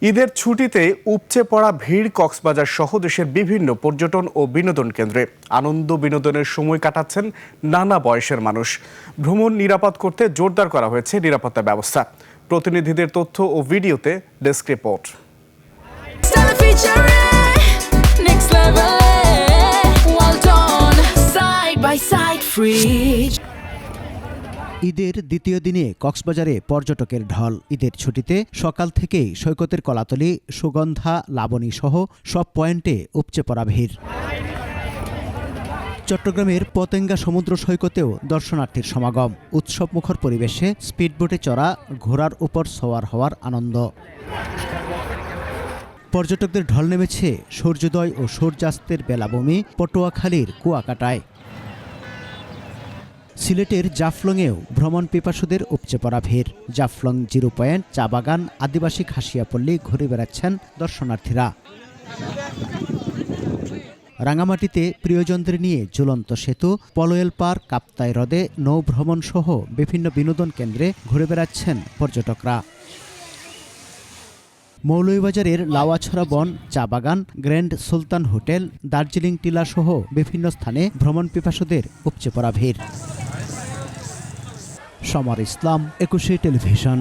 ঈদের ছুটিতে উপচে পড়া ভিড় কক্সবাজার সহ দেশের বিভিন্ন পর্যটন ও বিনোদন কেন্দ্রে। আনন্দ বিনোদনের সময় কাটাচ্ছেন নানা বয়সের মানুষ। ভ্রমণ নিরাপদ করতে জোরদার করা হয়েছে নিরাপত্তা ব্যবস্থা। প্রতিনিধিদের তথ্য ও ভিডিওতে ডেস্ক রিপোর্ট। ঈদের দ্বিতীয় দিনে কক্সবাজারে পর্যটকের ঢল। ঈদের ছুটিতে সকাল থেকেই সৈকতের কলাতলি, সুগন্ধা, লাবণী সহ সব পয়েন্টে উপচে পড়া ভিড়। চট্টগ্রামের পতেঙ্গা সমুদ্র সৈকতেও দর্শনার্থীর সমাগম। উৎসবমুখর পরিবেশে স্পিডবোটে চড়া, ঘোড়ার উপর সওয়ার হওয়ার আনন্দ। পর্যটকদের ঢল নেমেছে সূর্যোদয় ও সূর্যাস্তের বেলাভূমি পটুয়াখালীর কুয়াকাটায়। সিলেটের জাফলংয়েও ভ্রমণ পিপাসুদের উপচে পড়া ভিড়। জাফলং জিরো পয়েন্ট, চা বাগান, আদিবাসী খাসিয়াপল্লী ঘুরে বেড়াচ্ছেন দর্শনার্থীরা। রাঙামাটিতে প্রিয়জনদের নিয়ে ঝুলন্ত সেতু, পলোয়েল পার্ক, কাপ্তাই হ্রদে নৌভ্রমণ সহ বিভিন্ন বিনোদন কেন্দ্রে ঘুরে বেড়াচ্ছেন পর্যটকরা। মৌলভীবাজারের লাওয়াছড়া বন, চা বাগান, গ্র্যান্ড সুলতান হোটেল, দার্জিলিং টিলা সহ বিভিন্ন স্থানে ভ্রমণ পিপাসুদের উপচে পড়া ভিড়। সমর ইসলাম, 21 টেলিভিশন।